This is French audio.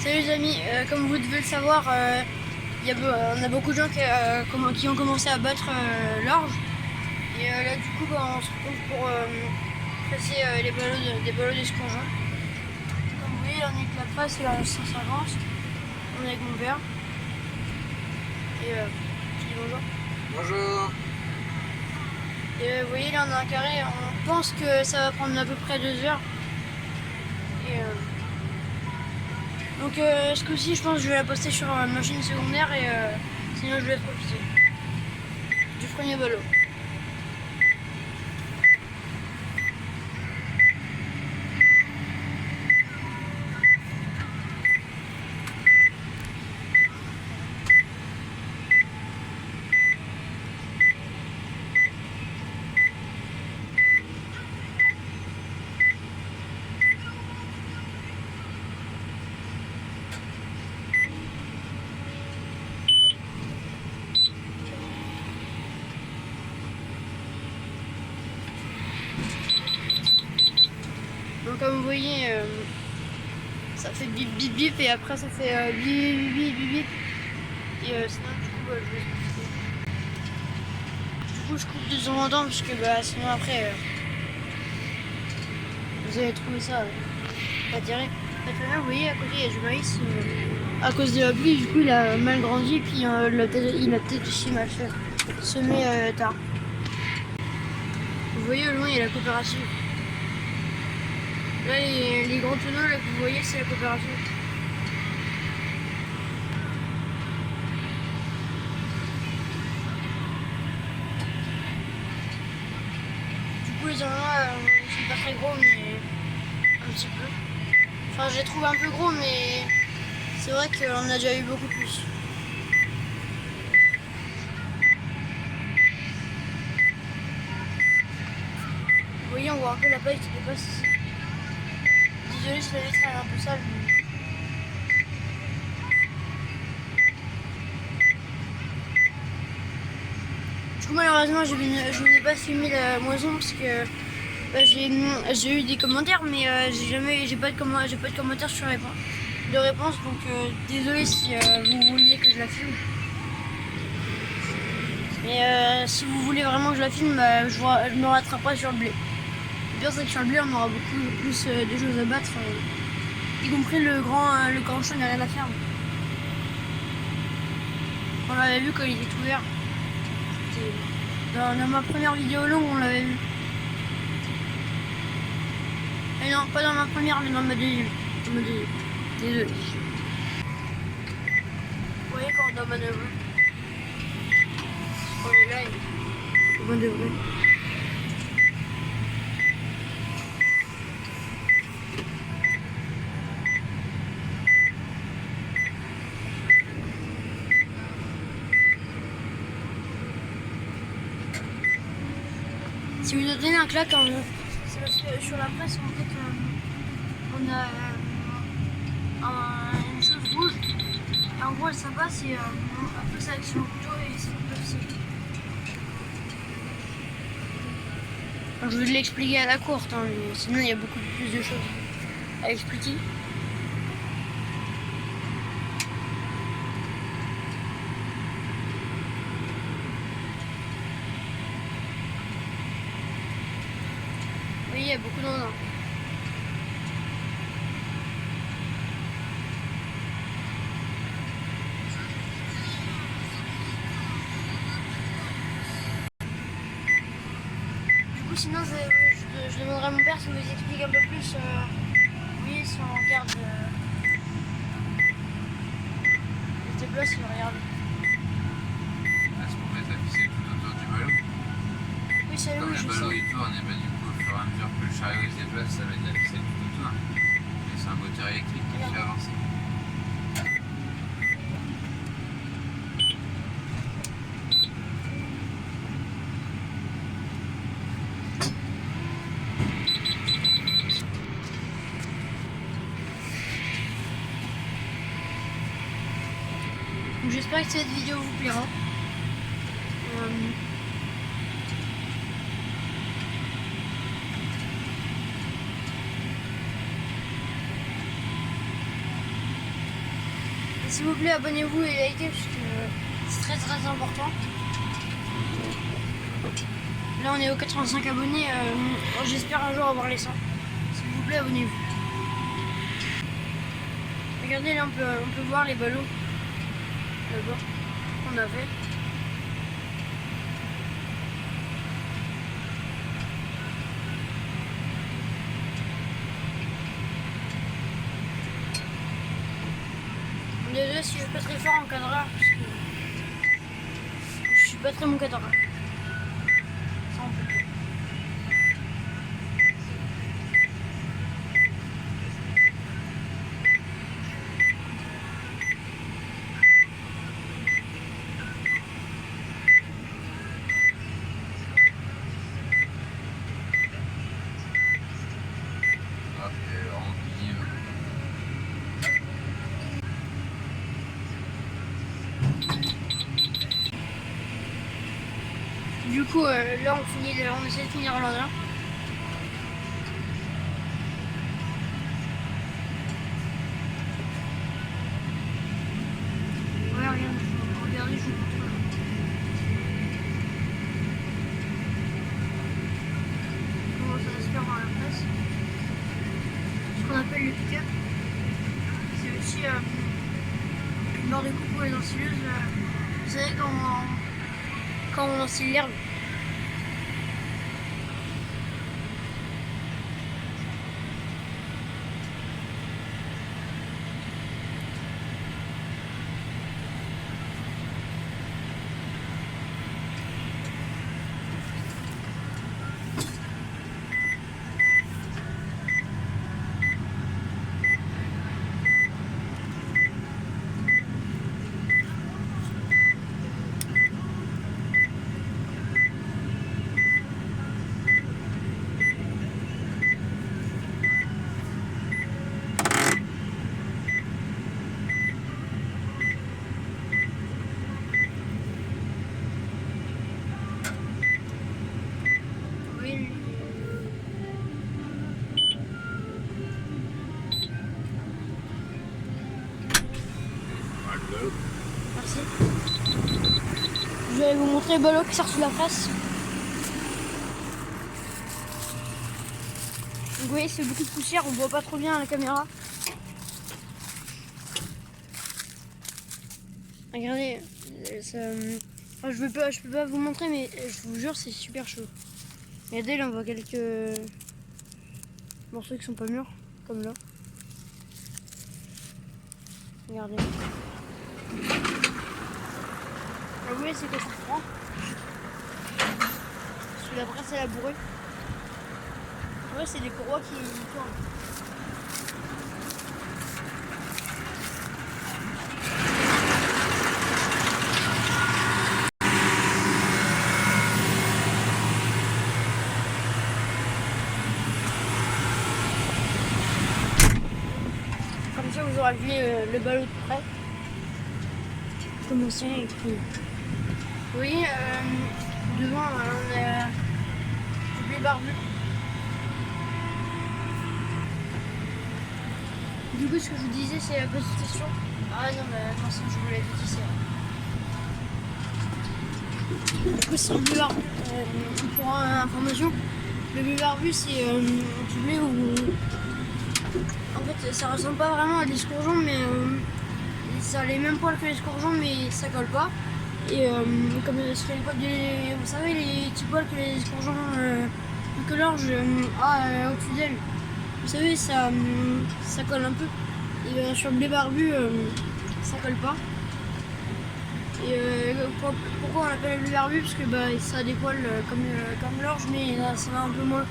Salut les amis, comme vous devez le savoir, on a beaucoup de gens qui ont commencé à battre l'orge. Et là du coup on se retrouve pour passer des ballots d'escourgeon. Comme vous voyez, là on est avec la presse et la 150. On est avec mon père. Et je dis bonjour. Bonjour. Et vous voyez là on a un carré, on pense que ça va prendre à peu près 2 heures. Et donc ce coup-ci je pense que je vais la poster sur ma machine secondaire et sinon je vais profiter du premier ballot. Donc comme vous voyez, ça fait bip bip bip et après ça fait bip bip bip bip bip. Et sinon du coup je vais profiter. Du coup je coupe de temps en temps parce que sinon après vous allez trouver ça pas terrible. Là vous voyez à côté il y a du maïs. À cause de la pluie du coup il a mal grandi et puis il a peut-être aussi mal fait. Semé tard. Vous voyez au loin il y a la coopérative. Là, les grands tonneaux là, que vous voyez, c'est la coopérative. Du coup, les endroits, ils sont pas très gros, mais un petit peu. Enfin, je les trouve un peu gros, mais c'est vrai qu'on a déjà eu beaucoup plus. Vous voyez, on voit un peu la paille qui dépasse ici. Désolé si la vitre est un peu sale. Du coup, malheureusement, je n'ai pas filmé la moisson parce que j'ai eu des commentaires, mais j'ai pas de commentaires sur de réponse. Donc, désolé si vous vouliez que je la filme. Mais si vous voulez vraiment que je la filme, je me rattraperai sur le blé. Le pire, c'est que sur le blé, on aura beaucoup plus de choses à battre, y compris le grand champ derrière la ferme. On l'avait vu quand il était ouvert. Dans ma première vidéo longue, on l'avait vu. Et non, pas dans ma première, mais dans ma deuxième. Désolé. Vous voyez quand on doit manœuvrer. On est là, il faut manœuvrer. Si vous avez donné un claque, c'est parce que sur la presse, en fait, on a une chose rouge. Et en gros, elle passe et on passe avec son couteau et c'est passé. Je vais l'expliquer à la courte, hein, mais sinon il y a beaucoup plus de choses à expliquer. Oui, il y a beaucoup d'endroits. Du coup, sinon, je demanderai à mon père s'il nous explique un peu plus. Oui, si on regarde les tableaux, si on regarde. Là, c'est pour mettre la ficelle tout autour du ballot. Oui, ça Comme oui, le je ballot sais. il tourne, et du coup, au fur et à mesure que le chariot se déplace, ça met de la ficelle tout autour. Et c'est un moteur électrique qui fait avancer. Donc, j'espère que cette vidéo vous plaira. s'il vous plaît, abonnez-vous et likez parce que c'est très important. Là, on est aux 85 abonnés. J'espère un jour avoir les 100. S'il vous plaît, abonnez-vous. Regardez, là, on peut voir les ballots là-bas qu'on a fait. Désolé si je suis pas très fort en cadreur parce que je suis pas très bon cadreur. Ça, on peut dire. Ah, c'est vraiment visible. Du coup, là, on essaie de finir l'Indien. Ouais, regardez, je vous montre. Comment ça se fait dans la presse. Ce qu'on appelle le pick-up. C'est aussi une barre de coupe pour les ensileuses. Vous savez, quand on ensile l'herbe. Merci. Je vais vous montrer le ballot qui sort sous la face. Donc, vous voyez, c'est beaucoup de poussière, on voit pas trop bien à la caméra. Regardez, enfin, je peux pas vous montrer, mais je vous jure, c'est super chaud. Regardez, là on voit quelques morceaux qui sont pas mûrs, comme là. Regardez. Vous voyez, c'est que ça reprend. Sous la presse à la bourrée. Ouais, c'est des courroies qui tournent. Comme ça, vous aurez vu le ballot de près. Comment c'est écrit. Oui, devant, on a du blé barbu. Du coup, ce que je vous disais, c'est la petite question. Ah non, mais non, ça, je vous l'avais dit, c'est... Du coup, c'est le blé barbu. Pour information, le blé barbu, c'est du blé où... En fait, ça ressemble pas vraiment à de l'escourgeon, mais ça a les mêmes poils que l'escourgeon, mais ça colle pas. Et comme c'est les poils vous savez, les petits poils que les escourgeons, que l'orge a au-dessus d'elle. Vous savez, ça colle un peu. Et sur le blé barbu, ça colle pas. Et pourquoi on l'appelle le blé barbu? Parce que ça a des poils comme l'orge, mais ça va un peu moins.